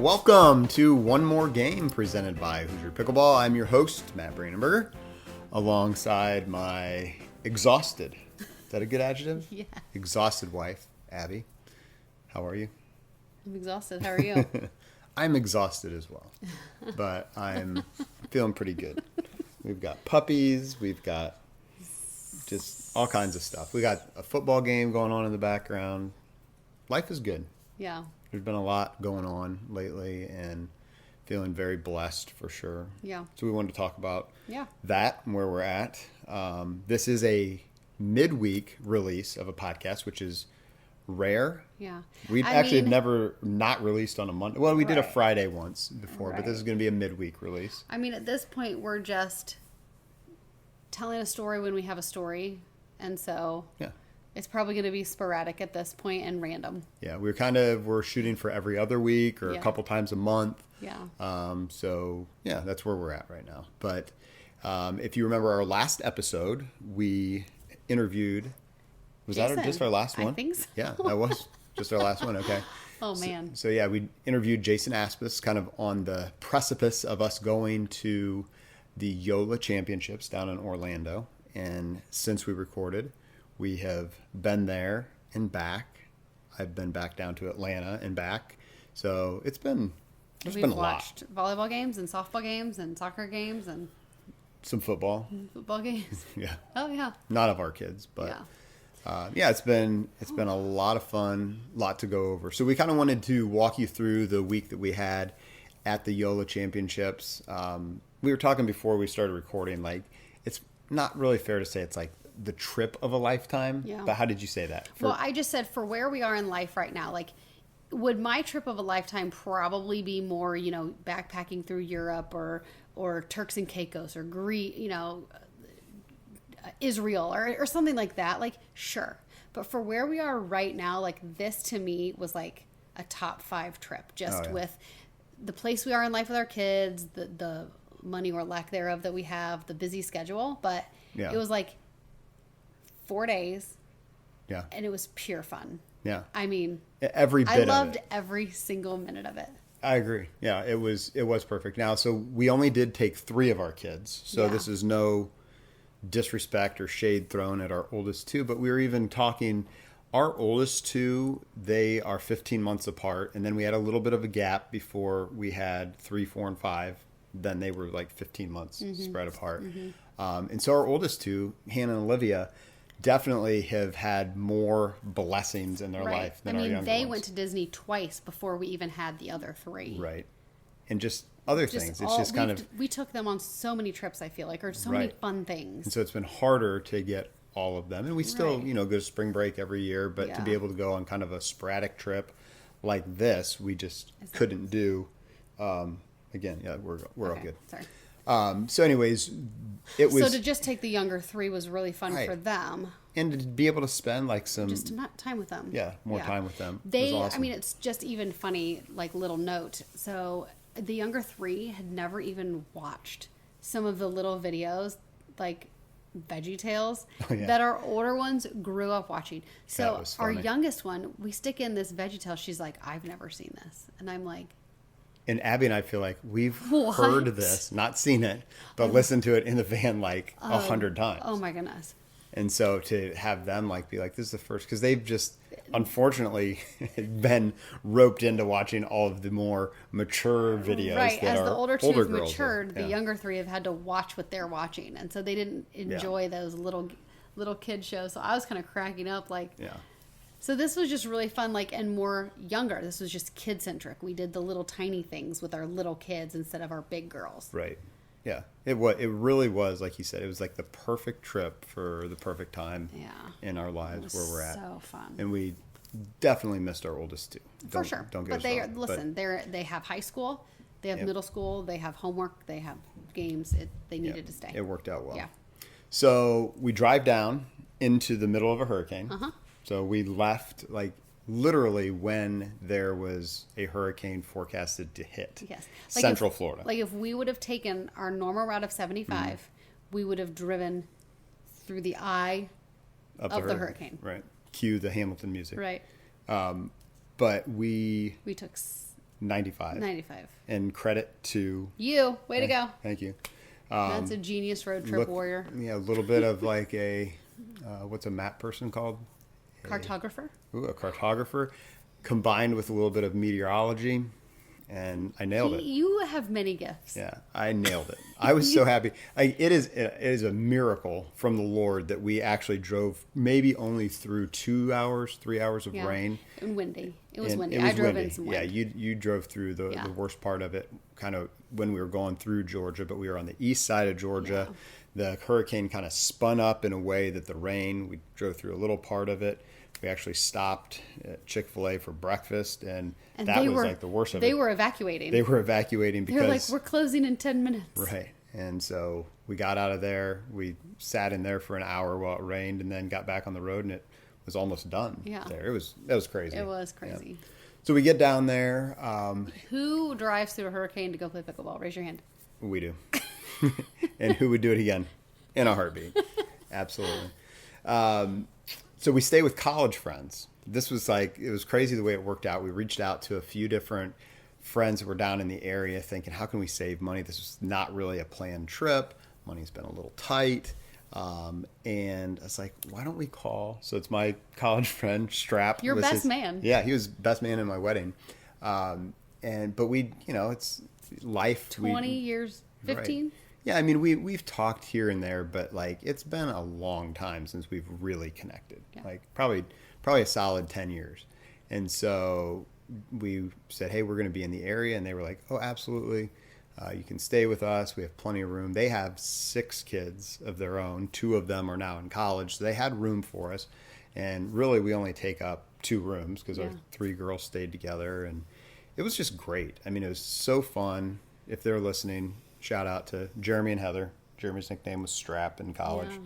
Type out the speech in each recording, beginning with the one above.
welcome to One More Game presented by Hoosier Pickleball. I'm your host, Matt Brandenberger, alongside my exhausted, is that a good adjective? Yeah. Exhausted wife, Abby. How are you? I'm exhausted. How are you? I'm exhausted as well, but I'm feeling pretty good. We've got puppies, we've got just all kinds of stuff. We got a football game going on in the background. Life is good. Yeah. There's been a lot going on lately and feeling very blessed for sure. Yeah. So we wanted to talk about Yeah. that and where we're at. This is a midweek release of a podcast, which is rare. Yeah. We've actually never not released on a Monday. Well, we did a Right. Friday once before, but this is Right. going to be a midweek release. I mean, at this point, we're just telling a story when we have a story. And so Yeah. it's probably going to be sporadic at this point and random. Yeah, we're shooting for every other week or a Yeah. couple times a month. Yeah. So yeah, that's where we're at right now. But if you remember our last episode, we interviewed. Was Jason. that just our last one? I think so. Yeah, that was just our last one. Okay. Oh, man. So yeah, we interviewed Jason Aspis, kind of on the precipice of us going to the Joola Championships down in Orlando. And since we recorded, we have been there and back. I've been back down to Atlanta and back. So there's been a We've lot. watched volleyball games and softball games and soccer games and Some football. football games. Yeah. Oh, yeah. Not of our kids, but Yeah. it's been a lot of fun, lot to go over. So we kind of wanted to walk you through the week that we had at the Joola Championships. We were talking before we started recording, like it's not really fair to say it's like the trip of a lifetime. Yeah. But how did you say that? Well, I just said for where we are in life right now, like, would my trip of a lifetime probably be more, backpacking through Europe or Turks and Caicos or Greece, Israel or something like that? Like, sure. But for where we are right now, like, this to me was like a top 5 trip, just with the place we are in life with our kids, the money or lack thereof that we have, the busy schedule. But it was like 4 days. Yeah. And it was pure fun. Yeah. I mean, every bit I loved of it. every single minute of it. I agree. Yeah, it was perfect. Now, so we only did take 3 of our kids. So this is no disrespect or shade thrown at our oldest 2, but we were even talking, our oldest 2, they are 15 months apart. And then we had a little bit of a gap before we had 3, 4, and 5. Then they were like 15 months spread apart. And so our oldest 2, Hannah and Olivia, definitely have had more blessings in their life than our younger ones. They went to Disney twice before we even had the other 3. Right. And just other things. It's just kind of... We took them on so many trips, I feel like, or so many fun things. And so it's been harder to get all of them. And we still, go to spring break every year, but to be able to go on kind of a sporadic trip like this, we just couldn't do. Again, we're all good. Sorry. So anyways, it was... So to just take the younger 3 was really fun for them. And to be able to spend like some... Just time with them. Yeah, more time with them. They, was awesome. I mean, it's just even funny, like little note. So the younger 3 had never even watched some of the little videos, like Veggie Tales, that our older ones grew up watching. So our youngest one, we stick in this Veggie Tale. She's like, I've never seen this. And I'm like... And Abby and I feel like we've heard this, not seen it, but listened to it in the van like 100 times. Oh my goodness. And so to have them like be like, this is the first, because they've just unfortunately been roped into watching all of the more mature videos. Right. That As the older 2 have girls matured, the younger 3 have had to watch what they're watching. And so they didn't enjoy those little kid shows. So I was kind of cracking up like... Yeah. So this was just really fun, like, and more younger. This was just kid-centric. We did the little tiny things with our little kids instead of our big girls. Right. Yeah. It really was, like you said, it was like the perfect trip for the perfect time in our lives where we're at. So fun. And we definitely missed our oldest 2. For sure. Don't get us wrong. They have high school, they have middle school, they have homework, they have games. They needed to stay. It worked out well. Yeah. So we drive down into the middle of a hurricane. So we left like literally when there was a hurricane forecasted to hit Central Florida. Like if we would have taken our normal route of 75, we would have driven through the eye of the hurricane. Right. Cue the Hamilton music. Right. But we took 95. 95. And credit to You. Way to go. Thank you. That's a genius road trip warrior. Yeah, a little bit of like a what's a map person called? Cartographer? A cartographer, combined with a little bit of meteorology, and I nailed it. You have many gifts. Yeah, I nailed it. I was so happy. It is a miracle from the Lord that we actually drove maybe only through 2 hours, 3 hours of rain. And windy. It was windy. It was I drove windy. in some wind. Yeah, you drove through the worst part of it, kind of when we were going through Georgia, but we were on the east side of Georgia. Yeah. The hurricane kind of spun up in a way that the rain, we drove through a little part of it. We actually stopped at Chick-fil-A for breakfast, and that was like the worst of it. They were evacuating. They were evacuating because... They're like, we're closing in 10 minutes. Right. And so we got out of there. We sat in there for an hour while it rained, and then got back on the road, and it was almost done. Yeah. That was crazy. It was crazy. Yeah. So we get down there. Who drives through a hurricane to go play pickleball? Raise your hand. We do. And who would do it again? In a heartbeat. Absolutely. So we stay with college friends. This was it was crazy the way it worked out. We reached out to a few different friends that were down in the area thinking, how can we save money? This was not really a planned trip. Money's been a little tight. And I was like, why don't we call? So it's my college friend, Strap. Your best man. Yeah, he was best man in my wedding. But we, it's life. 20 years, 15? Right. Yeah, I mean, we've talked here and there, but it's been a long time since we've really connected. Yeah. Probably a solid 10 years. And so we said, hey, we're going to be in the area. And they were like, oh, absolutely. You can stay with us. We have plenty of room. They have 6 kids of their own. 2 of them are now in college. So they had room for us. And really, we only take up 2 rooms because our 3 girls stayed together. And it was just great. I mean, it was so fun. If they're listening, shout out to Jeremy and Heather. Jeremy's nickname was Strap in college. Yeah.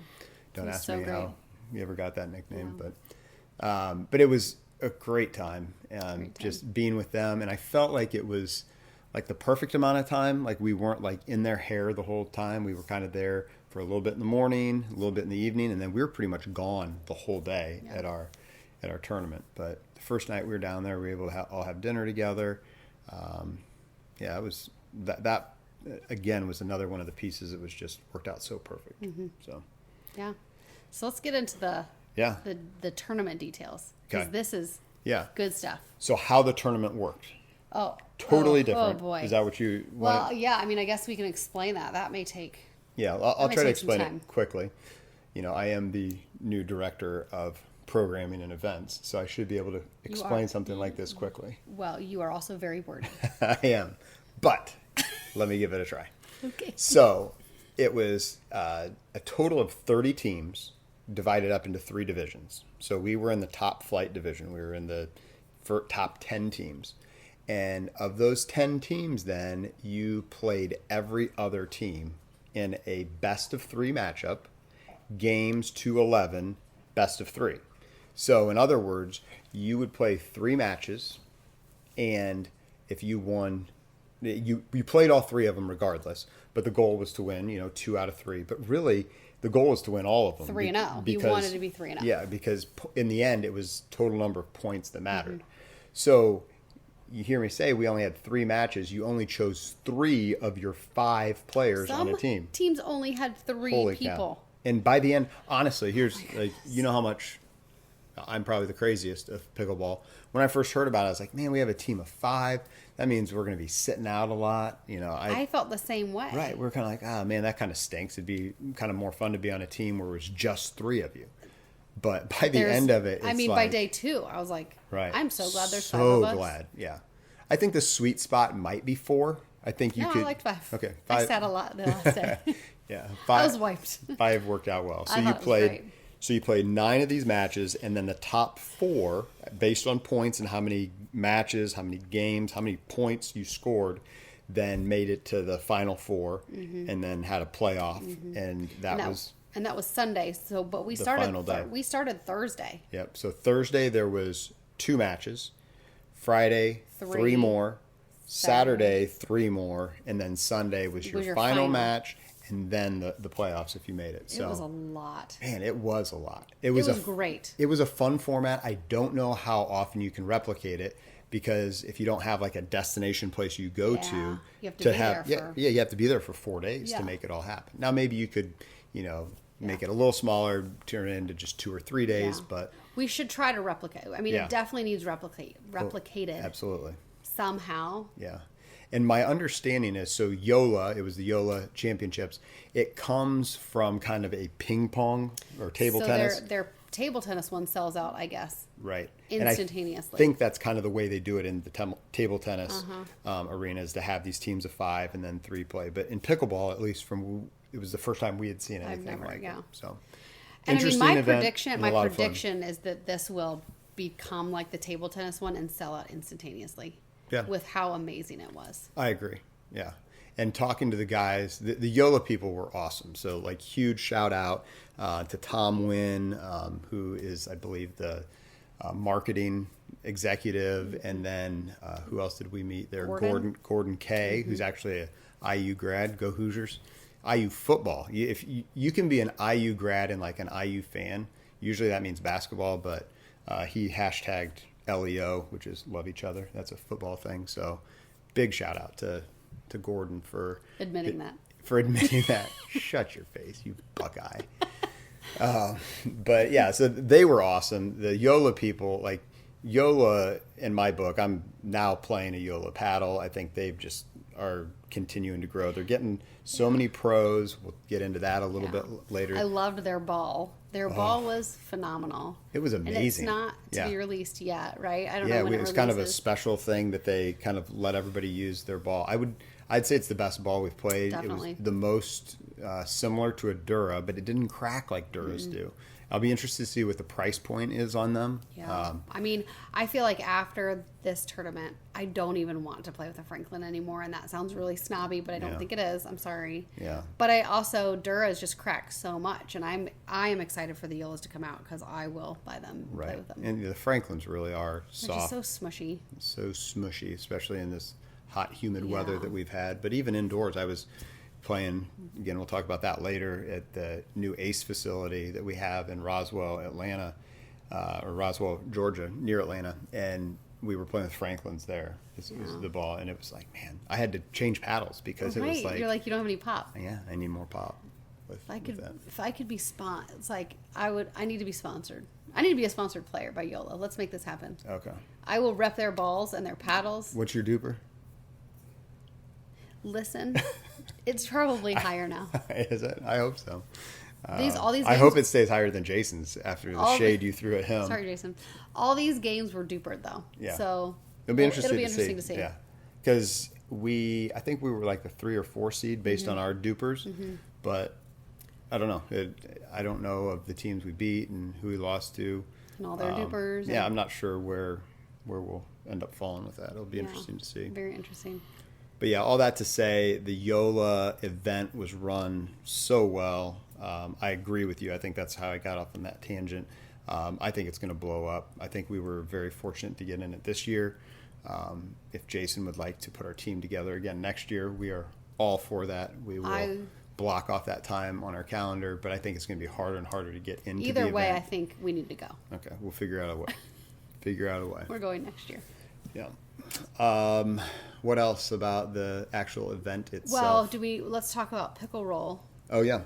Don't ask me how you ever got that nickname, but it was a great time. Just being with them, and I felt like it was the perfect amount of time. We weren't in their hair the whole time. We were kind of there for a little bit in the morning, a little bit in the evening, and then we were pretty much gone the whole day at our tournament. But the first night we were down there, we were able to all have dinner together. It was that again was another one of the pieces that was just worked out so perfect. Mm-hmm. So let's get into the tournament details, because this is good stuff. So how the tournament worked? Totally different. Oh boy, is that what you want? Well, yeah, I mean, I guess we can explain that. That may take I'll try to explain it quickly. I am the new director of programming and events, so I should be able to explain something like this quickly. Well, you are also very wordy. I am, but let me give it a try. Okay. So it was a total of 30 teams divided up into 3 divisions. So we were in the top flight division. We were in the top 10 teams. And of those 10 teams, then you played every other team in a best of 3 matchup, games to 11, best of 3. So in other words, you would play 3 matches, and if you won, you played all 3 of them regardless, but the goal was to win, 2 out of 3. But really, the goal was to win all of them. 3-0. You wanted to be 3-0. Yeah, because in the end, it was total number of points that mattered. Mm-hmm. So you hear me say we only had 3 matches. You only chose 3 of your 5 players on a team. Teams only had 3 Holy people. Cow. And by the end, honestly, here's how much I'm probably the craziest of pickleball. When I first heard about it, I was like, man, we have a team of 5. That means we're going to be sitting out a lot. I felt the same way. Right. We're kind of like, oh, man, that kind of stinks. It'd be kind of more fun to be on a team where it was just 3 of you. But by the end of it, it's by day 2, I was like, right. I'm so glad there's 5 of us. So glad, yeah. I think the sweet spot might be 4. I think you could. I liked 5. Okay, 5. I sat a lot the last day. Yeah, 5. I was wiped. 5 worked out well. So you played 9 of these matches, and then the top 4, based on points and how many matches, how many games, how many points you scored, then made it to the final 4, and then had a playoff, and that was Sunday. So, but we started Thursday. Yep. So Thursday there was 2 matches, Friday 3 more, Saturday 3 more, and then Sunday was your final match. And then the playoffs if you made it. So, it was a lot. Man, it was a lot. It was great. It was a fun format. I don't know how often you can replicate it because if you don't have like a destination place you go Yeah. to, You have to be have there for- you have to be there for 4 days Yeah. to make it all happen. Now maybe you could, make it a little smaller, turn it into just 2 or 3 days, Yeah. but We should try to replicate. I mean, Yeah. it definitely needs replicated absolutely. somehow. Yeah. And my understanding is, so Joola, it was the Joola Championships. It comes from kind of a ping pong or table so tennis. their table tennis one sells out, I guess, Right. instantaneously. And I think that's kind of the way they do it in the table tennis Uh-huh. arenas, to have these teams of 5 and then 3 play. But in pickleball, at least it was the first time we had seen anything never- like yeah. it. So, And I mean, interesting my event prediction, and a lot of fun. is that this will become like the table tennis one and sell out instantaneously. Yeah. With how amazing it was. I agree. Yeah. And talking to the guys, the Yola people were awesome. So, like, huge shout out to Tom Wynn, who is, I believe, the marketing executive. And then who else did we meet there? Gordon Kay, who's actually a IU grad. Go Hoosiers. IU football. If you can be an IU grad and like an IU fan, usually that means basketball, but he hashtagged LEO, which is love each other. That's a football thing. So big shout out to Gordon for Admitting that. Shut your face, you Buckeye. But yeah, so they were awesome. The Yola people, like Yola, in my book, I'm now playing a Yola paddle. I think they've just are continuing to grow. They're getting so many pros. We'll get into that a little bit later. I loved their ball. Their ball was phenomenal. It was amazing. And it's not to be released yet, right? I don't know Yeah, when it was kind of a releases. special thing that they kind of let everybody use their ball. I'd say it's the best ball we've played. Definitely. It was the most similar to a Dura, but it didn't crack like Duras do. I'll be interested to see what the price point is on them. Yeah. I mean, I feel like after this tournament, I don't even want to play with a Franklin anymore. And that sounds really snobby, but I don't Yeah. think it is. I'm sorry. Yeah. But I also, Dura's just cracked so much. And I am excited for the Yolas to come out because I will buy them and play Right. with them. And the Franklins really are They're just soft, so smushy. so smushy, especially in this hot, humid weather Yeah. that we've had. But even indoors, I was playing, again, we'll talk about that later, at the new ACE facility that we have in Roswell, Atlanta, or Roswell, Georgia, near Atlanta. And we were playing with Franklins there. This was the ball. And it was like, man, I had to change paddles because it was like, You're like, you don't have any pop. yeah, I need more pop. With that. If I could be it's like I need to be sponsored. I need to be a sponsored player by Yola. Let's make this happen. Okay. I will rep their balls and their paddles. What's your duper? Listen, it's probably higher now. Is it? I hope so. All these. I Games, hope it stays higher than Jason's after the all shade you threw at him. Sorry, Jason. All these games were dupered though. Yeah. So It'll be it'll be interesting interesting to see. Yeah, because I think we were like the 3 or 4 seed based Mm-hmm. on our dupers, but I don't know. I don't know of the teams we beat and who we lost to. And all their dupers. Yeah, and- I'm not sure where we'll end up falling with that. It'll be yeah, interesting to see. Very interesting. But yeah, all that to say, the Yola event was run so well. I agree with you. I think that's how I got off on that tangent. I think it's going to blow up. I think we were very fortunate to get in it this year. If Jason would like to put our team together again next year, we are all for that. We will block off that time on our calendar, but I think it's going to be harder and harder to get into Either the way, I event. think we need to go. Okay, we'll figure out a way. We're going next year. Yeah. What else about the actual event itself? Well, let's talk about pickle roll. Oh yeah.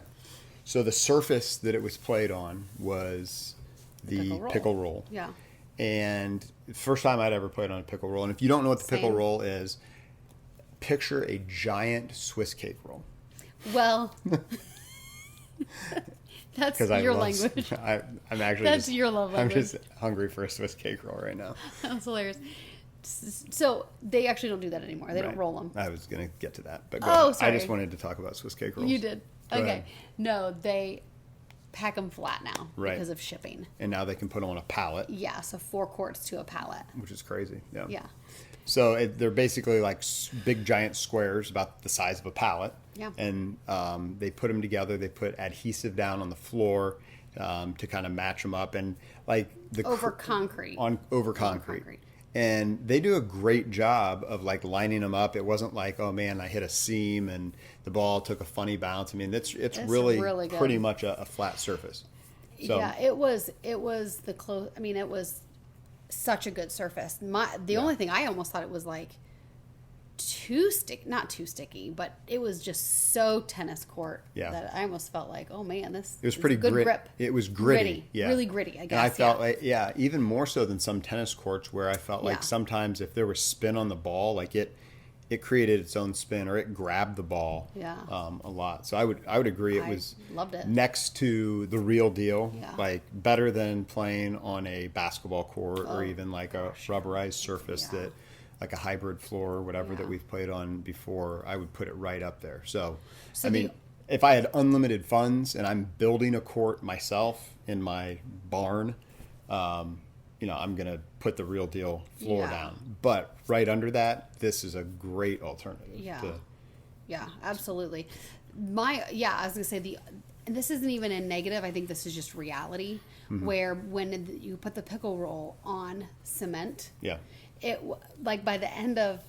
So the surface that it was played on was the pickle roll. Yeah. And the first time I'd ever played on a pickle roll. And if you don't know what the pickle Same. roll is, picture a giant Swiss cake roll. Well, that's Because your language. I'm actually That's your love I'm language. just hungry for a Swiss cake roll right now. That's hilarious. So they actually don't do that anymore. They don't Right. roll them. I was going to get to that, but go Oh, ahead. I sorry. just wanted to talk about Swiss cake rolls. You did. Go Okay. ahead. No, they pack them flat now Right. because of shipping. And now they can put them on a pallet, Yeah, so 4 quarts to a pallet. which is crazy. Yeah. Yeah. So they're basically like big giant squares about the size of a pallet. Yeah. And they put them together. They put adhesive down on the floor to kind of match them up, and like Over concrete. over concrete. And they do a great job of like lining them up. It wasn't like, oh man, I hit a seam and the ball took a funny bounce. I mean, it's really good. pretty much a flat surface. So, Yeah, it was the close. I mean, it was such a good surface. The only thing I almost thought it was like not too sticky, but it was just so tennis court that I almost felt like, oh man, this it was pretty good grip. It was gritty. Yeah. Really gritty, I guess. And I felt like, even more so than some tennis courts where I felt like sometimes if there was spin on the ball, like it created its own spin or it grabbed the ball a lot. So I would agree it was loved it. Next to the real deal, like better than playing on a basketball court or even like a rubberized surface that like a hybrid floor or whatever that we've played on before. I would put it right up there. So I mean, if I had unlimited funds and I'm building a court myself in my barn, I'm going to put the real deal floor down. But right under that, this is a great alternative. Yeah, absolutely. I was going to say and this isn't even a negative. I think this is just reality where when you put the pickle roll on cement, it like by the end of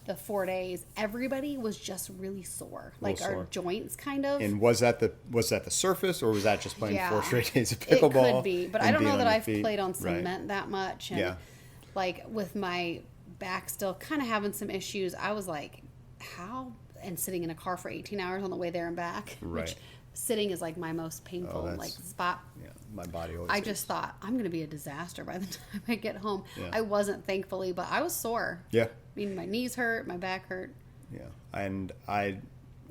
the 4 days, everybody was just really sore, like our joints kind of. And was that the surface, or was that just playing 4 straight days of pickleball? It could be, but I don't know that I've played on cement that much. And like with my back still kind of having some issues, I was like, how? And sitting in a car for 18 hours on the way there and back, which sitting is like my most painful spot. Yeah, my body always. I just thought I'm going to be a disaster by the time I get home. Yeah. I wasn't, thankfully, but I was sore. Yeah. I mean, my knees hurt, my back hurt. Yeah, and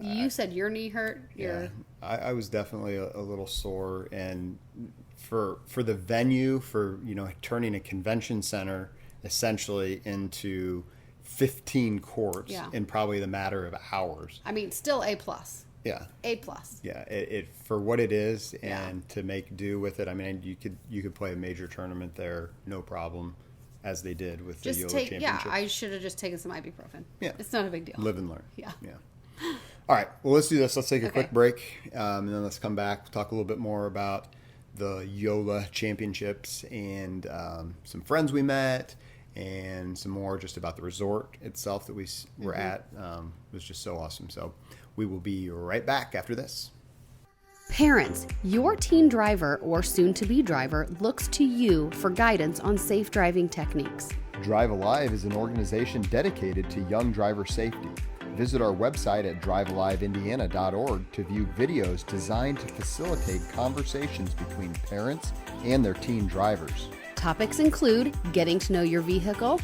You said your knee hurt. I was definitely a little sore, and for the venue, for turning a convention center essentially into 15 courts in probably the matter of hours. I mean, still A+. Yeah. A+. Yeah, it for what it is, and to make do with it. I mean, you could play a major tournament there, no problem, as they did with the Joola Championship. Yeah, I should have just taken some ibuprofen. Yeah, it's not a big deal. Live and learn. Yeah. All right, well, let's do this. Let's take a quick break, and then let's come back, talk a little bit more about the Joola Championships and some friends we met, and some more just about the resort itself that we were at. It was just so awesome. So we will be right back after this. Parents, your teen driver or soon-to-be driver looks to you for guidance on safe driving techniques. Drive Alive is an organization dedicated to young driver safety. Visit our website at drivealiveindiana.org to view videos designed to facilitate conversations between parents and their teen drivers. Topics include getting to know your vehicle,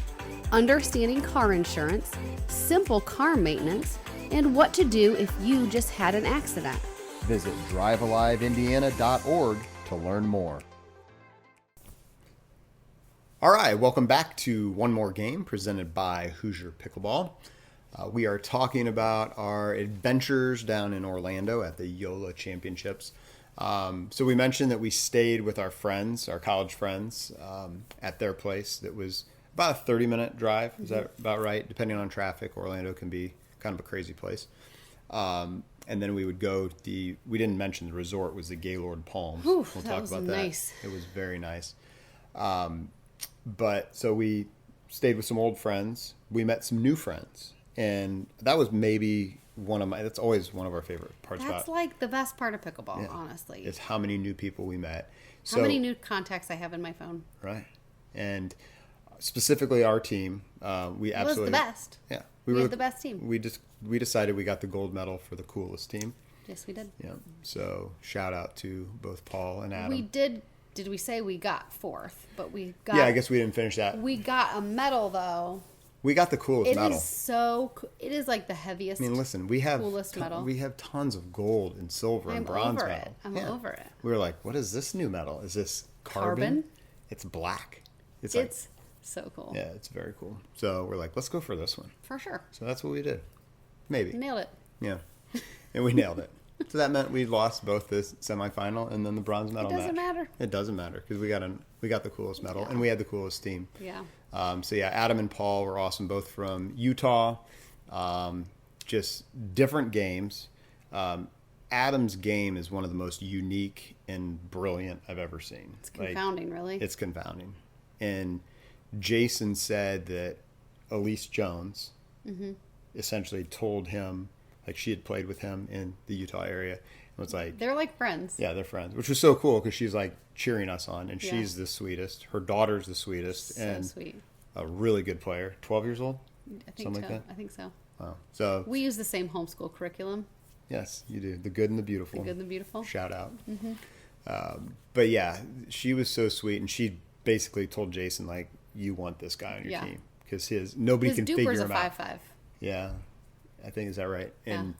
understanding car insurance, simple car maintenance, and what to do if you just had an accident. Visit drivealiveindiana.org to learn more. All right, welcome back to One More Game presented by Hoosier Pickleball. We are talking about our adventures down in Orlando at the Joola Championships. So we mentioned that we stayed with our friends, our college friends, at their place. That was about a 30-minute drive. Is that about right? Depending on traffic, Orlando can be kind of a crazy place. And then we would go we didn't mention the resort was the Gaylord Palms. We'll talk about that. Nice. It was very nice. But so we stayed with some old friends. We met some new friends. And that was maybe that's always one of our favorite parts about it. That's like the best part of pickleball, honestly. Is how many new people we met. How many new contacts I have in my phone. Right. And specifically our team, we absolutely... It was the best. Yeah. We had the best team. We decided we got the gold medal for the coolest team. Yes, we did. Yeah. So shout out to both Paul and Adam. We did we say we got fourth? But we got... Yeah, I guess we didn't finish that. We got a medal, though. We got the coolest medal. It is like the heaviest, listen, coolest medal. We have tons of gold and silver and bronze medal. I'm over it. We were like, what is this new medal? Is this carbon? It's black. It's so cool. Yeah, it's very cool. So we're like, let's go for this one. For sure. So that's what we did. Maybe. We nailed it. Yeah. And we nailed it. So that meant we lost both the semifinal and then the bronze medal match. It doesn't matter. It doesn't matter because we got the coolest medal and we had the coolest team. Yeah. So yeah, Adam and Paul were awesome, both from Utah. Just different games. Adam's game is one of the most unique and brilliant I've ever seen. It's confounding, really. It's confounding. And Jason said that Elise Jones essentially told him, like she had played with him in the Utah area, It's like they're like friends. Yeah, they're friends, which was so cool because she's like cheering us on, and she's the sweetest. Her daughter's the sweetest, So and sweet. a really good player. 12 years old, I think something so. like that. I think so. Wow. So We use the same homeschool curriculum. yes, you do. The good and the beautiful. The good and the beautiful. Shout out. But yeah, she was so sweet, and she basically told Jason like, "You want this guy on your team because nobody can figure Duper's him a out." 5'5". Yeah, I think is that right? And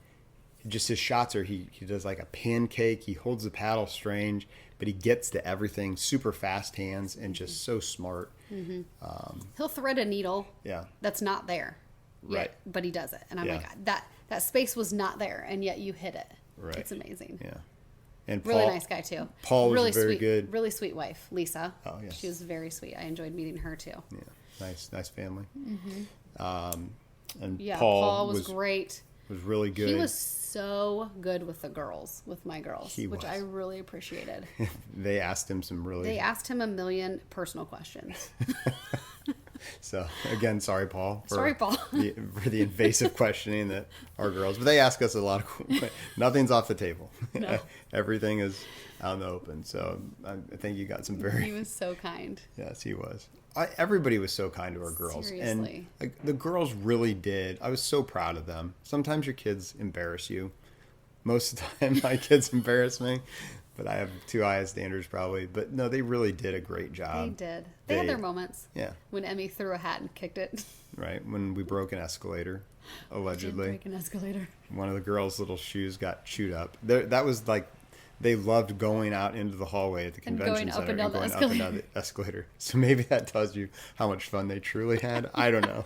just his shots are he does like a pancake. He holds the paddle strange, but he gets to everything. Super fast hands and just so smart. He'll thread a needle. Yeah. That's not there. Right. Yet, but he does it, and I'm Yeah. like, that space was not there, and yet you hit it. Right. It's amazing. Yeah. And Really Paul, nice guy too. Paul was really very sweet, good. Really sweet wife, Lisa. Oh, yes. She was very sweet. I enjoyed meeting her too. Yeah. Nice family. And Yeah, Paul was great. Was really good. He was so good with the girls, with my girls, He which was. I really appreciated. They asked him some really. They asked him a million personal questions. So again, sorry, Paul. Sorry, Paul. For the invasive questioning that our girls, but they ask us a lot of. Nothing's off the table. No. Everything is out in the open. So I think you got some He very. was so kind. Yes, he was. Everybody was so kind to our girls, Seriously. and like, the girls really did. I was so proud of them. Sometimes your kids embarrass you. Most of the time, my kids embarrass me. But I have too high standards probably. But no, they really did a great job. They did. They had their moments. Yeah. When Emmy threw a hat and kicked it. Right. When we broke an escalator, allegedly. Break an escalator. One of the girls' little shoes got chewed up. That was like, they loved going out into the hallway at the And convention going up center and down the going up and down escalator. the escalator. So maybe that tells you how much fun they truly had. I don't know.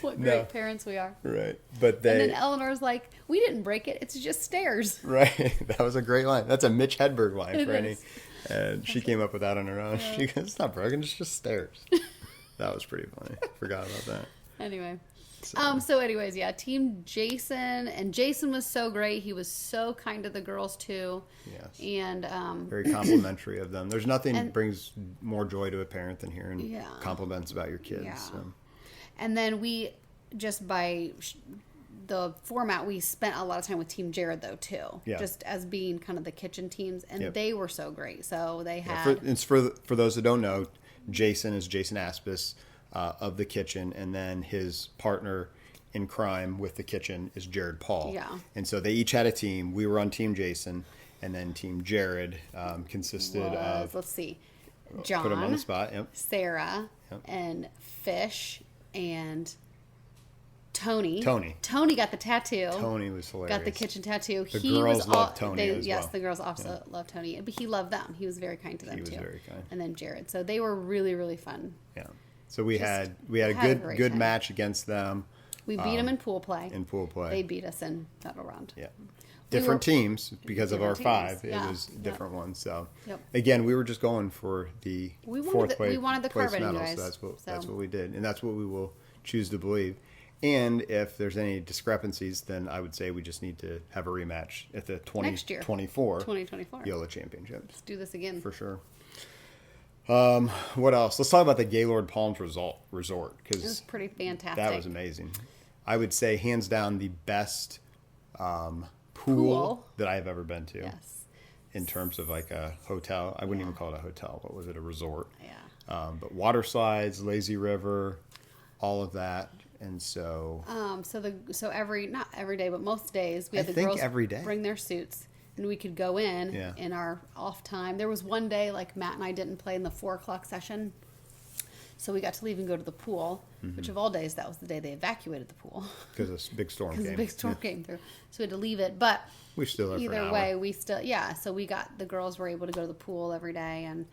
What No. great parents we are. Right. But And they. then Eleanor's like, we didn't break it. It's just stairs. Right. That was a great line. That's a Mitch Hedberg line It for any. is. And she came up with that on her own. She goes, it's not broken, it's just stairs. That was pretty funny. Forgot about that. Anyway. So anyways, yeah, Team Jason. And Jason was so great. He was so kind to the girls too. Yes. And Very complimentary of them. There's nothing And- brings more joy to a parent than hearing Yeah. compliments about your kids. Yeah. So. And then we, just by the format, we spent a lot of time with Team Jared, though, too. Yeah. Just as being kind of the kitchen teams. And Yep. they were so great. So they Yeah, had... for those that don't know, Jason is Jason Aspis of the kitchen, and then his partner in crime with the kitchen is Jared Paul. Yeah. And so they each had a team. We were on Team Jason, and then Team Jared consisted of... let's see, John, Put him on the spot. Yep. Sarah, Yep. and Fish, and Tony. Tony got the tattoo. Tony was hilarious. Got the kitchen tattoo. The girls loved Tony as yes, well. the girls also loved Tony, but he loved them. He was very kind to them He was too. very kind. And then Jared. So they were really, really fun. Yeah. So we Just had a had a great good time. match against them We beat them in pool play. in pool play. They beat us in battle round. Yeah. Different teams because of our Different five. teams, It yeah. was different ones. So Yep. again, we were just going for the We wanted fourth the- place. we wanted the place carbon, you medal, guys. So that's So- what we did, and that's what we will choose to believe. And if there's any discrepancies, then I would say we just need to have a rematch at the Next year. 2024 2024. Joola Championships Let's do this again. for sure. What else? Let's talk about the Gaylord Palms Resort It was because pretty fantastic. that was amazing. I would say hands down the best pool Pool. that I have ever been to. Yes. In terms of like a hotel, I wouldn't even call it a hotel. What was it? A resort. Yeah. But water slides, lazy river, all of that, and so So every not every day, but most days we had I the think girls every day. bring their suits, and we could go in Yeah. in our off time. There was one day like Matt and I didn't play in the 4:00 session, so we got to leave and go to the pool. Mm-hmm. Which of all days, that was the day they evacuated the pool because a big storm because came. the big storm came through. So we had to leave it, but We still there for an either hour. way, we still So we got the girls were able to go to the pool every day, and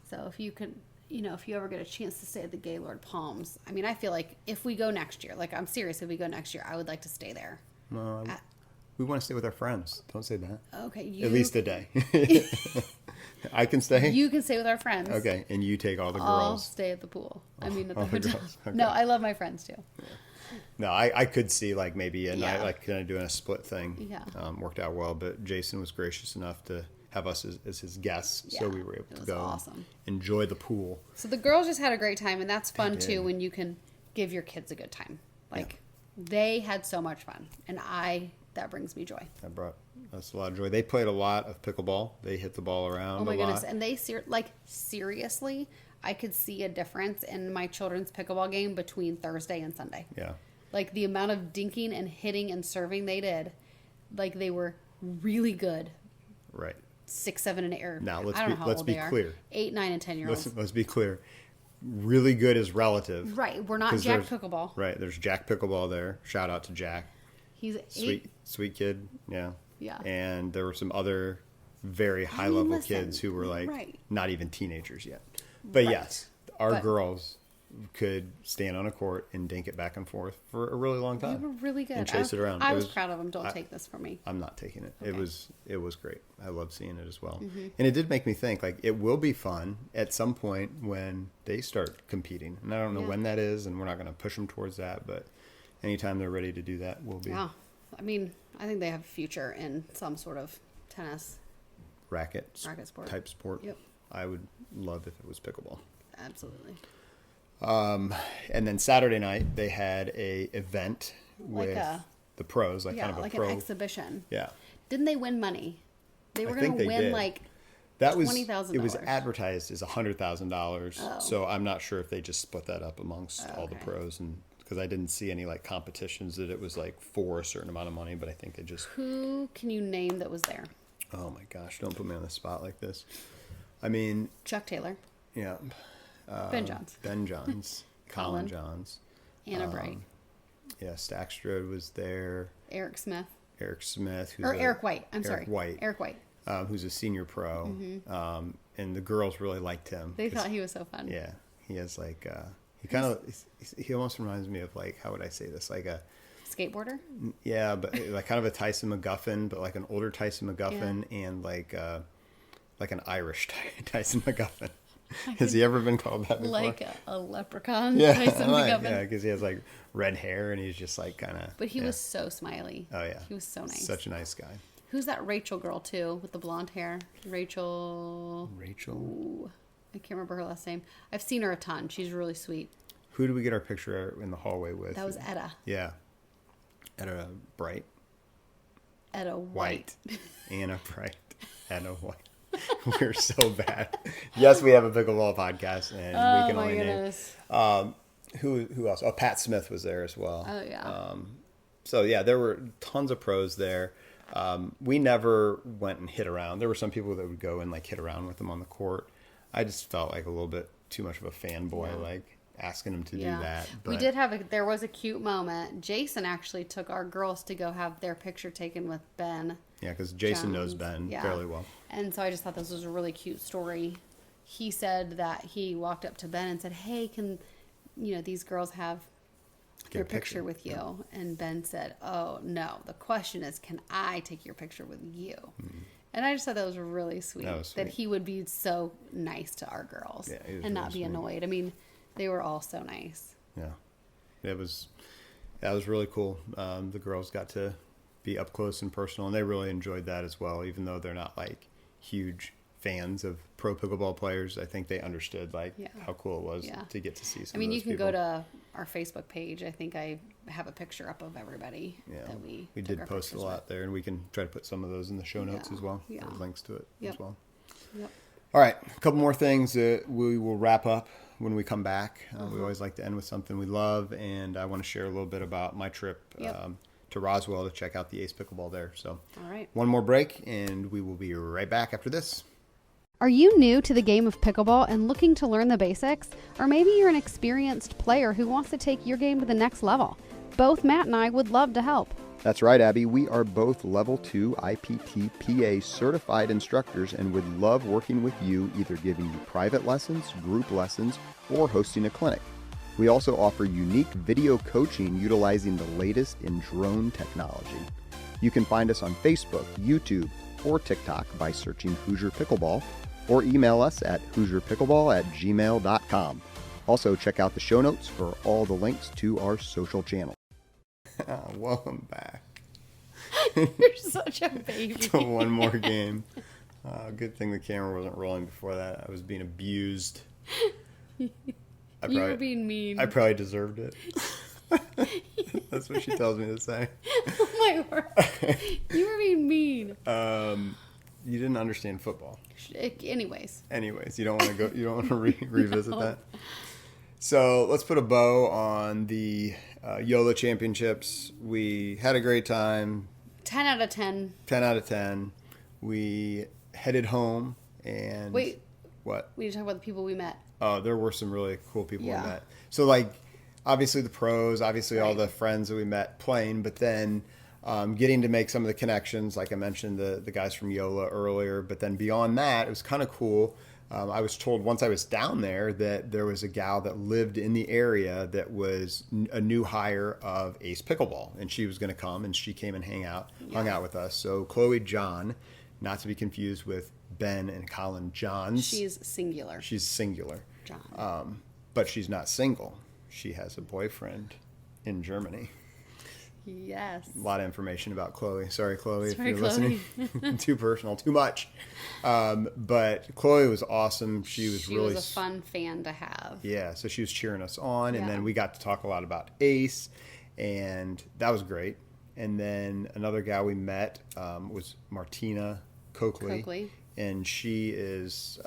so if you could. If you ever get a chance to stay at the Gaylord Palms, I mean, I feel like if we go next year, like I'm serious, if we go next year, I would like to stay there. We want to stay with our friends. Don't say that. Okay, At least a day. I can stay. You can stay with our friends. Okay, and you take all the I'll girls. stay at the pool. I mean, at the all the hotel. girls. Okay. No, I love my friends too. No, I could see like maybe a night Yeah. like kind of doing a split thing. Yeah. Worked out well, but Jason was gracious enough to have us as his guests, so Yeah, we were able it to was go awesome. enjoy the pool. So the girls just had a great time, and that's fun did. too when you can give your kids a good time. Like they had so much fun, and that brings me joy. That brought us a lot of joy. They played a lot of pickleball. They hit the ball around. Oh my a goodness! lot. And they seriously, I could see a difference in my children's pickleball game between Thursday and Sunday. Yeah. Like the amount of dinking and hitting and serving they did, like they were really good. Right. 6, 7, and 8. Now let's be clear. 8, 9, and 10-year-olds. Let's be clear. Really good is relative. Right. We're not Jack Pickleball. Right. There's Jack Pickleball there. Shout out to Jack. He's sweet kid. Yeah. Yeah. And there were some other very high level kids who were like not even teenagers yet. But yes, our girls could stand on a court and dink it back and forth for a really long time. They were really good. And chase it around. I was proud of them. Don't take this from me. I'm not taking it. Okay. It was great. I loved seeing it as well. And it did make me think, like, it will be fun at some point when they start competing. And I don't know when that is, and we're not going to push them towards that, but anytime they're ready to do that, we'll be. Yeah. I mean, I think they have a future in some sort of tennis racket sport. Type sport. Yep. I would love if it was pickleball. Absolutely. And then Saturday night they had a event with the pros, kind of a pro an exhibition. Yeah. Didn't they win money? They were going to win like $20,000. It was advertised as $100,000. So I'm not sure if they just split that up amongst all the pros, and because I didn't see any like competitions that it was like for a certain amount of money, but I think they just. Who can you name that was there? Oh my gosh! Don't put me on the spot like this. I mean, Chuck Taylor. Yeah. Ben Johns. Ben Johns. Colin Johns. Anna Bright. Yeah, Stackstrode was there. Eric Smith. Eric White. Eric White. Who's a senior pro. Mm-hmm. And the girls really liked him. They thought he was so fun. Yeah. He has like, he almost reminds me of like, how would I say this? Like a skateboarder? Yeah, but like kind of a Tyson McGuffin, but like an older Tyson McGuffin and like an Irish Tyson McGuffin. Has he ever been called that before? Like a leprechaun Tyson McGuffin. Yeah, because he has like red hair and he's just like kind of. But he was so smiley. Oh yeah, he was so nice. Such a nice guy. Who's that Rachel girl too with the blonde hair? Rachel. Ooh, I can't remember her last name. I've seen her a ton. She's really sweet. Who did we get our picture in the hallway with? That was Etta. Yeah, Etta Bright. Etta White. Anna Bright. Etta White. We're so bad. Yes, we have a pickleball podcast, and we can only name. Who else? Oh, Pat Smith was there as well. Oh yeah. So yeah, there were tons of pros there. We never went and hit around. There were some people that would go and like hit around with them on the court. I just felt like a little bit too much of a fanboy, like asking them to do that. But we did there was a cute moment. Jason actually took our girls to go have their picture taken with Ben. Yeah, because Jason knows Ben fairly well. And so I just thought this was a really cute story. He said that he walked up to Ben and said, "Hey, can these girls have their picture with you?" Yeah. And Ben said, "Oh no, the question is, can I take your picture with you?" Mm-hmm. And I just thought that was really sweet. That he would be so nice to our girls and not be annoyed. I mean, they were all so nice. Yeah, that was really cool. The girls got to be up close and personal, and they really enjoyed that as well. Even though they're not like huge fans of pro pickleball players, I think they understood how cool it was to get to see some. I mean, of those you can people. go to our Facebook page. I think I have a picture up of everybody that we did post a lot there, and we can try to put some of those in the show notes as well. Yeah. Links to it as well. Yep. All right, a couple more things that we will wrap up when we come back. We always like to end with something we love, and I want to share a little bit about my trip to Roswell to check out the Ace Pickleball there. So, all right, one more break, and we will be right back after this. Are you new to the game of pickleball and looking to learn the basics? Or maybe you're an experienced player who wants to take your game to the next level? Both Matt and I would love to help. That's right, Abby. We are both Level 2 IPT-PA certified instructors and would love working with you, either giving you private lessons, group lessons, or hosting a clinic. We also offer unique video coaching utilizing the latest in drone technology. You can find us on Facebook, YouTube, or TikTok by searching Hoosier Pickleball, or email us at HoosierPickleball@gmail.com. Also, check out the show notes for all the links to our social channels. Welcome back. You're such a baby. To one more game. Good thing the camera wasn't rolling before that. I was being abused. You were being mean. I probably deserved it. That's what she tells me to say. Oh my word. You were being mean. You didn't understand football. Anyways, you don't want to go. You don't want to revisit that. So let's put a bow on the Joola championships. We had a great time. 10 out of 10. 10 out of 10. We headed home and wait. What? We need to talk about the people we met. Oh, there were some really cool people Yeah. we met. So like, obviously the pros, obviously all Right. the friends that we met playing, but then getting to make some of the connections, like I mentioned the guys from Joola earlier. But then beyond that, it was kind of cool. I was told once I was down there that there was a gal that lived in the area that was a new hire of Ace Pickleball, and she was going to come, and she came and hung out with us. So Chloe John, not to be confused with Ben and Colin Johns. She's singular. She's singular. John. But she's not single. She has a boyfriend in Germany. Yes. A lot of information about Chloe. Sorry, Chloe, Sorry, if you're Chloe. listening. Too personal, too much. But Chloe was awesome. She was She was a fun fan to have. Yeah, so she was cheering us on, and Yeah. then we got to talk a lot about Ace, and that was great. And then another gal we met was Martina Coakley. And she is,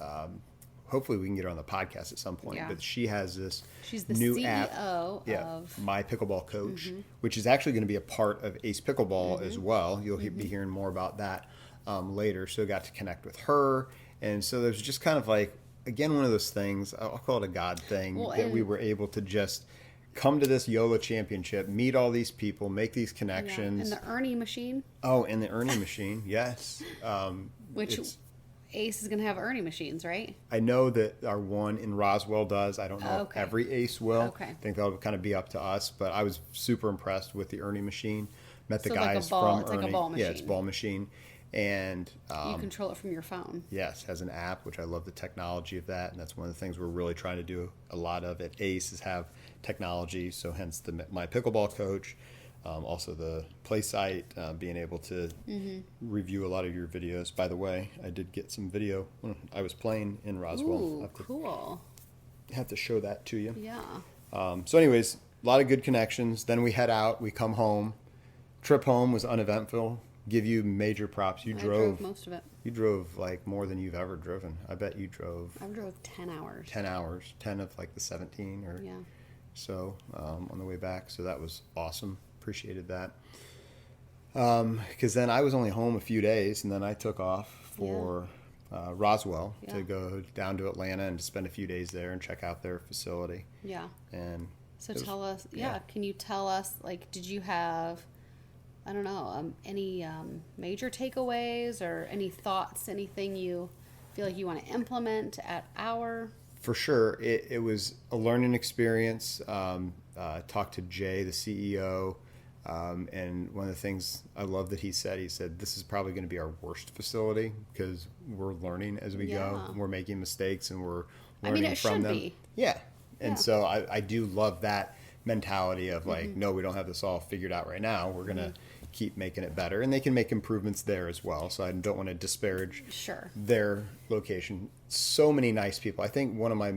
hopefully we can get her on the podcast at some point, Yeah. but she has this She's the new CEO app, of My Pickleball Coach, which is actually going to be a part of Ace Pickleball as well. You'll be hearing more about that later. So I got to connect with her. And so there's just kind of like, again, one of those things, I'll call it a God thing, that we were able to just come to this Joola championship, meet all these people, make these connections. And the Ernie machine. Oh, and the Ernie machine, yes. Which Ace is going to have Ernie machines, right? I know that our one in Roswell does. I don't know if every Ace will. Okay. I think that'll kind of be up to us. But I was super impressed with the Ernie machine. Met the So guys like a ball, from it's Ernie. like a ball Yeah, it's a machine. ball machine. And You control it from your phone. yes, has an app, which I love the technology of that. And that's one of the things we're really trying to do a lot of at Ace is have technology. So hence the My Pickleball Coach. Also the play site, being able to review a lot of your videos. By the way, I did get some video when I was playing in Roswell. Ooh, cool. Have to show that to you. Yeah. So anyways, a lot of good connections. Then we head out, we come home. Trip home was uneventful. Give you major props. I drove most of it. You drove like more than you've ever driven. I bet you drove I drove 10 hours. 10 hours, 10 of like the 17 or Yeah. so on the way back. So that was awesome. Appreciated that. Because then I was only home a few days, and then I took off for Roswell to go down to Atlanta and to spend a few days there and check out their facility. Yeah. And So tell us, can you tell us, like, did you have, I don't know, any major takeaways or any thoughts, anything you feel like you want to implement at our? For sure, it was a learning experience. Talked to Jay, the CEO, and one of the things I love that he said, this is probably going to be our worst facility because we're learning as we go. We're making mistakes and we're learning it from should them. be. Yeah. And so I do love that mentality of like, no, we don't have this all figured out right now. We're going to keep making it better. And they can make improvements there as well. So I don't want to disparage their location. So many nice people. I think one of my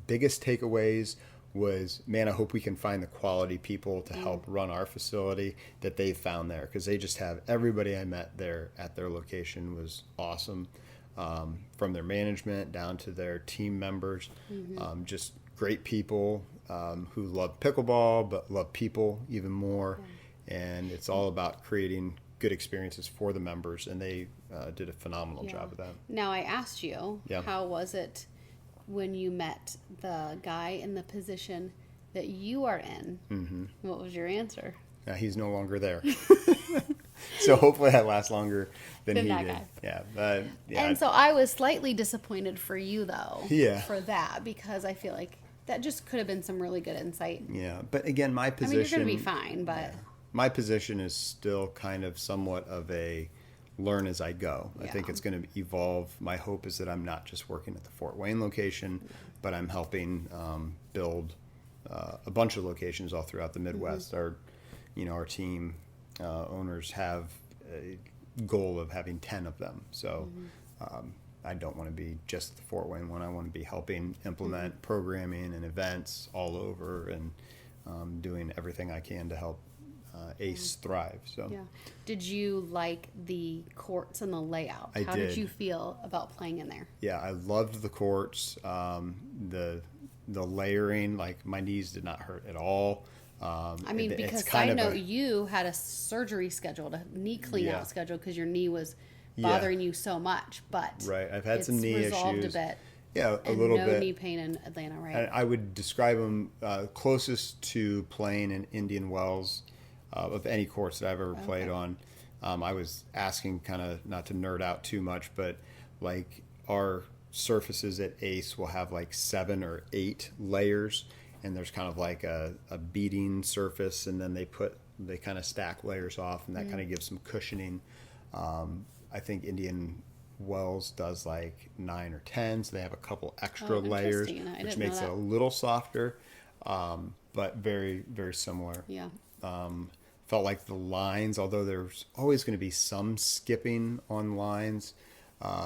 biggest takeaways was, man, I hope we can find the quality people to help run our facility that they found there. Because they just have, everybody I met there at their location was awesome. From their management down to their team members, just great people who love pickleball, but love people even more. And it's all about creating good experiences for the members, and they did a phenomenal job of that. Now, I asked you, how was it when you met the guy in the position that you are in? What was your answer? He's no longer there. So hopefully that lasts longer than he that did. guy. Yeah, but And so I was slightly disappointed for you, though, Yeah. for that, because I feel like that just could have been some really good insight. Yeah, but again, my I mean, position. you're going to be fine, but My position is still kind of somewhat of a learn as I go. I think it's going to evolve. My hope is that I'm not just working at the Fort Wayne location, but I'm helping build a bunch of locations all throughout the Midwest. Our team owners have a goal of having 10 of them. So I don't want to be just the Fort Wayne one. I want to be helping implement programming and events all over, and doing everything I can to help Ace thrive. So Yeah. Did you like the courts and the layout? I How did. did you feel about playing in there? yeah, I loved the courts. The layering, like my knees did not hurt at all. I mean, it's because kind I of know you had a surgery scheduled, a knee clean Yeah. out scheduled because your knee was Yeah. bothering you so much. But Right, I've had it's some knee resolved issues. a bit. Yeah, a And little no bit. knee pain in Atlanta, right? And I would describe them closest to playing in Indian Wells of any course that I've ever played on. I was asking, kind of not to nerd out too much, but like our surfaces at Ace will have like 7 or 8 layers, and there's kind of like a beading surface, and then they kind of stack layers off, and that kind of gives some cushioning. I think Indian Wells does like 9 or 10, so they have a couple extra layers, interesting. I which didn't know makes it that. a little softer, but very, very similar. Yeah. Felt like the lines, although there's always going to be some skipping on lines,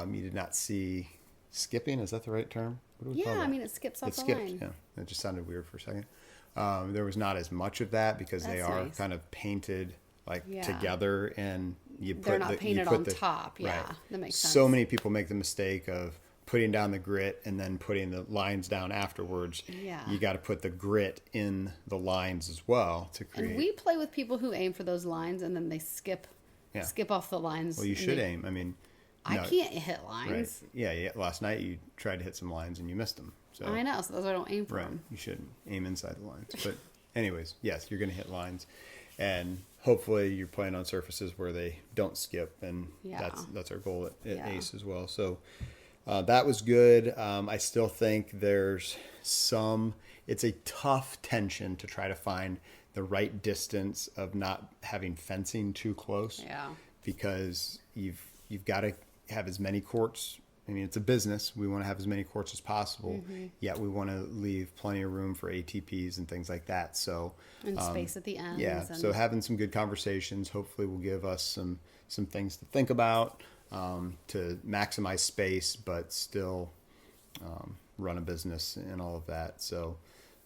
you did not see skipping. Is that the right term? What do we call Yeah, that? I mean, it skips off It the skipped. line. Yeah, it just sounded weird for a second. There was not as much of that because they That's are nice. kind of painted like Yeah. together, and you put They're not painted on top. Yeah, right. that makes sense. So many people make the mistake of putting down the grit and then putting the lines down afterwards. Yeah. You got to put the grit in the lines as well to create. And we play with people who aim for those lines and then they skip Yeah. off the lines. Well, you and should they- aim. I mean, I no, can't hit Right. lines. Yeah. Last night you tried to hit some lines and you missed them. So I know, so that's why I don't aim for right, them. you shouldn't aim inside the lines. But anyways, yes, you're going to hit lines, and hopefully you're playing on surfaces where they don't skip, and Yeah. that's our goal at Yeah. Ace as well. So that was good. I still think there's it's a tough tension to try to find the right distance of not having fencing too close. Yeah. Because you've got to have as many courts. I mean, it's a business. We want to have as many courts as possible. Yet we want to leave plenty of room for ATPs and things like that. So And space at the ends. yeah. And, So having some good conversations hopefully will give us some things to think about, to maximize space, but still run a business and all of that. So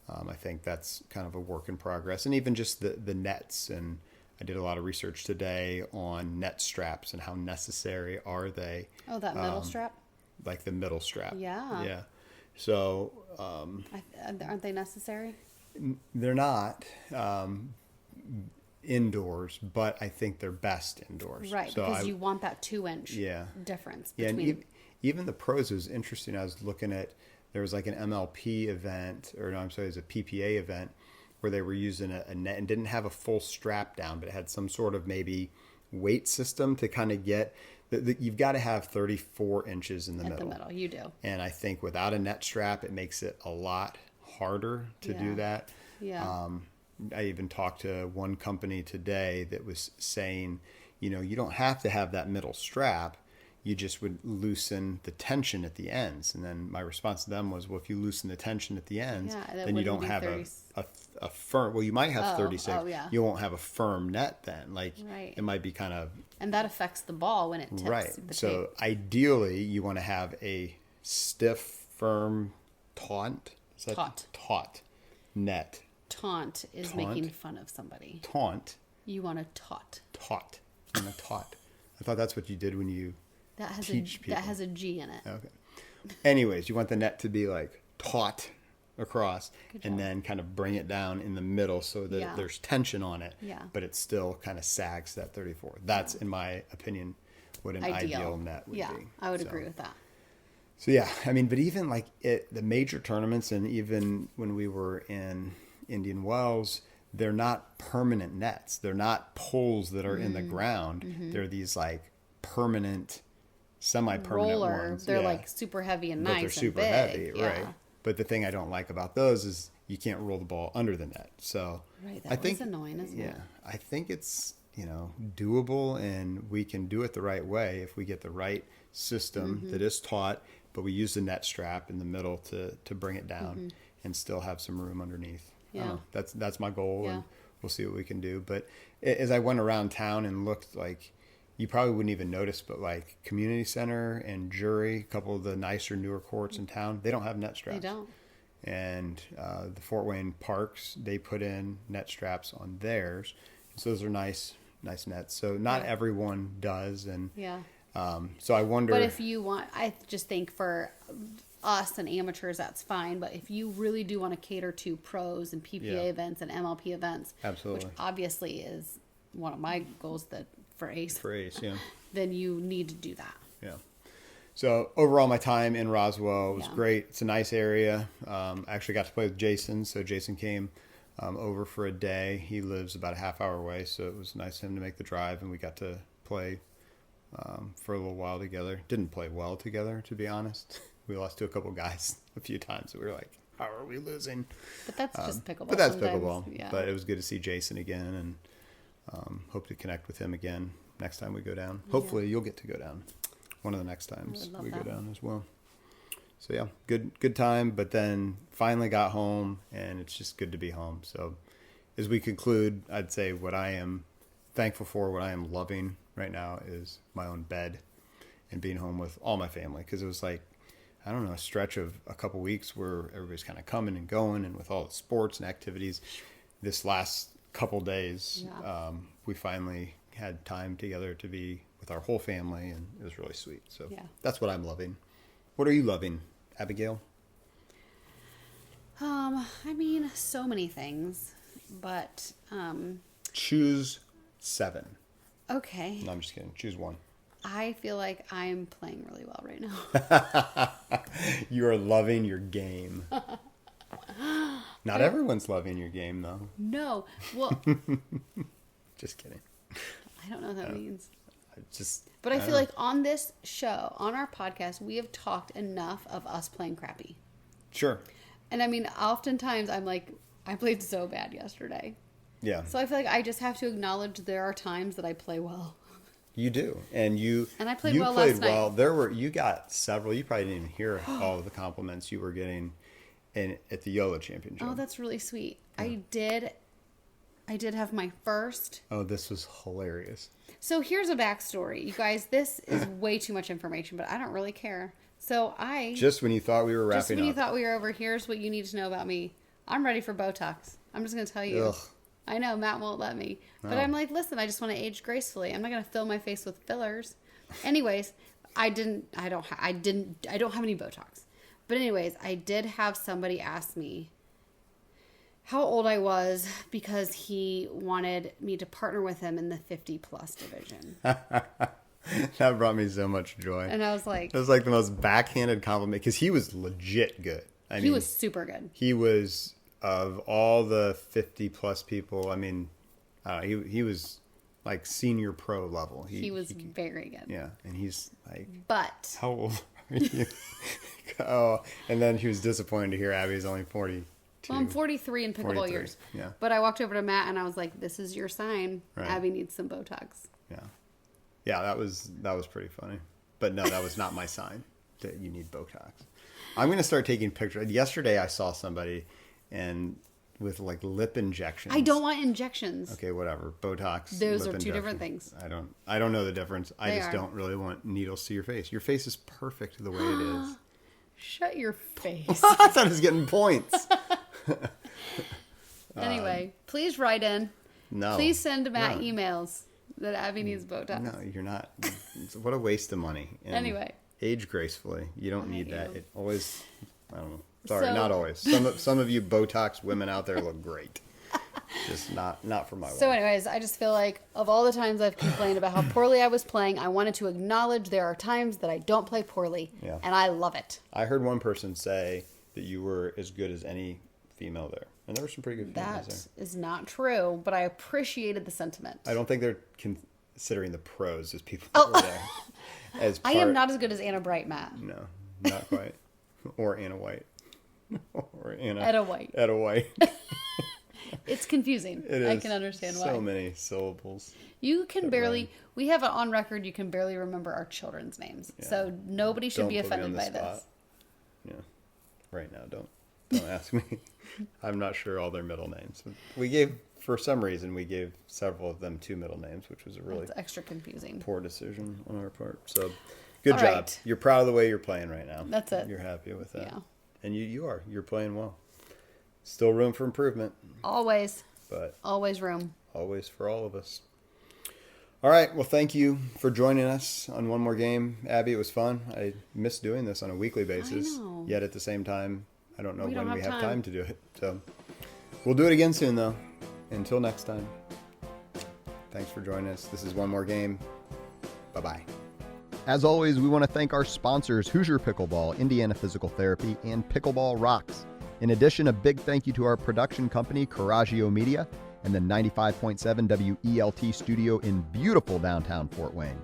I think that's kind of a work in progress. And even just the nets, and I did a lot of research today on net straps and how necessary are they, oh, that middle strap? like the middle strap. Yeah. Yeah. So Aren't they necessary? they're not indoors, but I think they're best indoors. Right, So because you want that 2-inch Yeah. difference Yeah, between. and even the pros, it was interesting. I was looking at, there was like an MLP event, or no, I'm sorry, it was a PPA event where they were using a net and didn't have a full strap down, but it had some sort of maybe weight system to kind of get, you've got to have 34 inches in the At middle. the middle, you do. And I think without a net strap, it makes it a lot harder to Yeah. do that. Yeah. I even talked to one company today that was saying, you don't have to have that middle strap. You just would loosen the tension at the ends. And then my response to them was, well, if you loosen the tension at the ends, Yeah, that then you wouldn't don't be have 30 a firm, well, you might have 36. oh, yeah. You won't have a firm net then. Like Right. it might be kind of, And that affects the ball when it tips right. the So tape. ideally you want to have a stiff, firm, taut net. Taunt is Taunt? making fun of somebody. Taunt. You want to taut. Taut. I'm a taut. I thought that's what you did when you That has teach a people. that has a G in it. Okay. Anyways, you want the net to be like taut across, Good and job. then kind of bring it down in the middle so that Yeah. there's tension on it. Yeah. But it still kind of sags that 34. That's, in my opinion, what an ideal net would yeah, be. I would So- agree with that. So yeah, I mean, but even like the major tournaments, and even when we were in Indian Wells, they're not permanent nets. They're not poles that are in the ground. Mm-hmm. They're these like permanent, semi-permanent Roller, ones. they're Yeah. like super heavy and But nice they're super and heavy, big. Yeah. right? But the thing I don't like about those is you can't roll the ball under the net. So Right, I that think, was annoying, isn't yeah, it? I think it's doable, and we can do it the right way if we get the right system Mm-hmm. that is taught, but we use the net strap in the middle to bring it down and still have some room underneath. I don't Mm-hmm. Yeah. know. That's my goal, Yeah. and we'll see what we can do. But as I went around town and looked, like, you probably wouldn't even notice, but like Community Center and Jury, a couple of the nicer, newer courts in town, they don't have net straps. They don't. And the Fort Wayne Parks, they put in net straps on theirs. So those are nice nets. So not everyone does. And so I wonder. But if you want, I just think for us and amateurs, that's fine. But if you really do want to cater to pros and PPA events and MLP events, absolutely, which obviously is one of my goals for ACE, then you need to do that. Yeah. So overall, my time in Roswell was great. It's a nice area. I actually got to play with Jason. So Jason came over for a day. He lives about a half hour away, so it was nice of him to make the drive, and we got to play for a little while together. Didn't play well together, to be honest. We lost to a couple guys a few times. We were like, how are we losing? But that's just pickleball. But that's sometimes. pickleball. Yeah. But it was good to see Jason again, and hope to connect with him again next time we go down. Hopefully you'll get to go down one of the next times we go down as well. So yeah, good time. But then finally got home, and it's just good to be home. So as we conclude, I'd say what I am thankful for, what I am loving right now is my own bed and being home with all my family. Because it was like, I don't know, a stretch of a couple weeks where everybody's kind of coming and going, and with all the sports and activities. This last couple days, we finally had time together to be with our whole family, and it was really sweet. So that's what I'm loving. What are you loving, Abigail? I mean, so many things, but choose 7. Okay. No, I'm just kidding. Choose 1. I feel like I'm playing really well right now. You are loving your game. Not everyone's loving your game, though. No. Well, just kidding. I don't know what that means. But I feel like on this show, on our podcast, we have talked enough of us playing crappy. Sure. And I mean, oftentimes I'm like, I played so bad yesterday. Yeah. So I feel like I just have to acknowledge there are times that I play well. You do, and I played well last night. You got several. You probably didn't even hear all of the compliments you were getting at the Joola Championship. Oh, that's really sweet. Yeah. I did have my first. Oh, this was hilarious. So here's a backstory, you guys. This is way too much information, but I don't really care. So just when you thought we were wrapping up. Just when you thought we were over, here's what you need to know about me. I'm ready for Botox. I'm just going to tell you. Ugh. I know Matt won't let me, but I'm like, listen, I just want to age gracefully. I'm not going to fill my face with fillers. Anyways, I don't have any Botox. But anyways, I did have somebody ask me how old I was because he wanted me to partner with him in the 50 plus division. That brought me so much joy. And I was like, it was like the most backhanded compliment because he was legit good. He was super good. He was, of all the 50 plus people, I mean, he was like senior pro level. He was very good. Yeah. And he's like, but how old are you? Oh, and then he was disappointed to hear Abby's only 40. Well, I'm 43 in pickleball years. Yeah. But I walked over to Matt and I was like, this is your sign. Right. Abby needs some Botox. Yeah. Yeah, that was pretty funny. But no, that was not my sign that you need Botox. I'm going to start taking pictures. Yesterday I saw somebody and with like lip injections. I don't want injections. Okay, whatever. Botox. Those are two different things. I don't know the difference. I just don't really want needles to your face. Your face is perfect the way it is. Shut your face. I thought I was getting points. Anyway, please write in. No. Please send Matt emails that Abby needs Botox. No, you're not. What a waste of money. And anyway. Age gracefully. You don't need that. It always, I don't know. Sorry, not always. Some of you Botox women out there look great. Just not for my wife. So anyways, I just feel like of all the times I've complained about how poorly I was playing, I wanted to acknowledge there are times that I don't play poorly. Yeah. And I love it. I heard one person say that you were as good as any female there. And there were some pretty good females there. That is not true, but I appreciated the sentiment. I don't think they're considering the pros as people that were there. I am not as good as Anna Bright, Matt. No, not quite. Or Anna White. Or Etta White. Etta White. It's confusing. It is. I can understand why. So many syllables. You can barely, we have it on record, you can barely remember our children's names. Yeah. So nobody should be offended by this. Yeah. Right now, don't ask me. I'm not sure all their middle names. For some reason, we gave several of them 2 middle names, which was a really extra confusing. Poor decision on our part. So, good job. Right. You're proud of the way you're playing right now. That's it. You're happy with that. Yeah. And you're playing well. Still room for improvement. Always. But always room. Always for all of us. All right. Well, thank you for joining us on One More Game. Abby, it was fun. I miss doing this on a weekly basis. I know. Yet at the same time, I don't know when we have time. time to do it. So we'll do it again soon, though. Until next time. Thanks for joining us. This is One More Game. Bye-bye. As always, we want to thank our sponsors, Hoosier Pickleball, Indiana Physical Therapy, and Pickleball Rocks. In addition, a big thank you to our production company, Coraggio Media, and the 95.7 WELT studio in beautiful downtown Fort Wayne.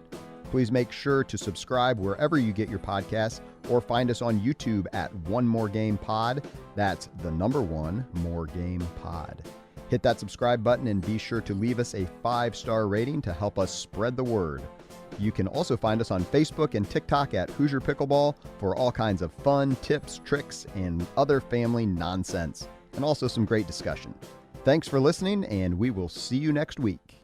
Please make sure to subscribe wherever you get your podcasts or find us on YouTube at One More Game Pod. That's the number 1 More Game Pod. Hit that subscribe button and be sure to leave us a 5-star rating to help us spread the word. You can also find us on Facebook and TikTok at Hoosier Pickleball for all kinds of fun, tips, tricks, and other family nonsense, and also some great discussion. Thanks for listening, and we will see you next week.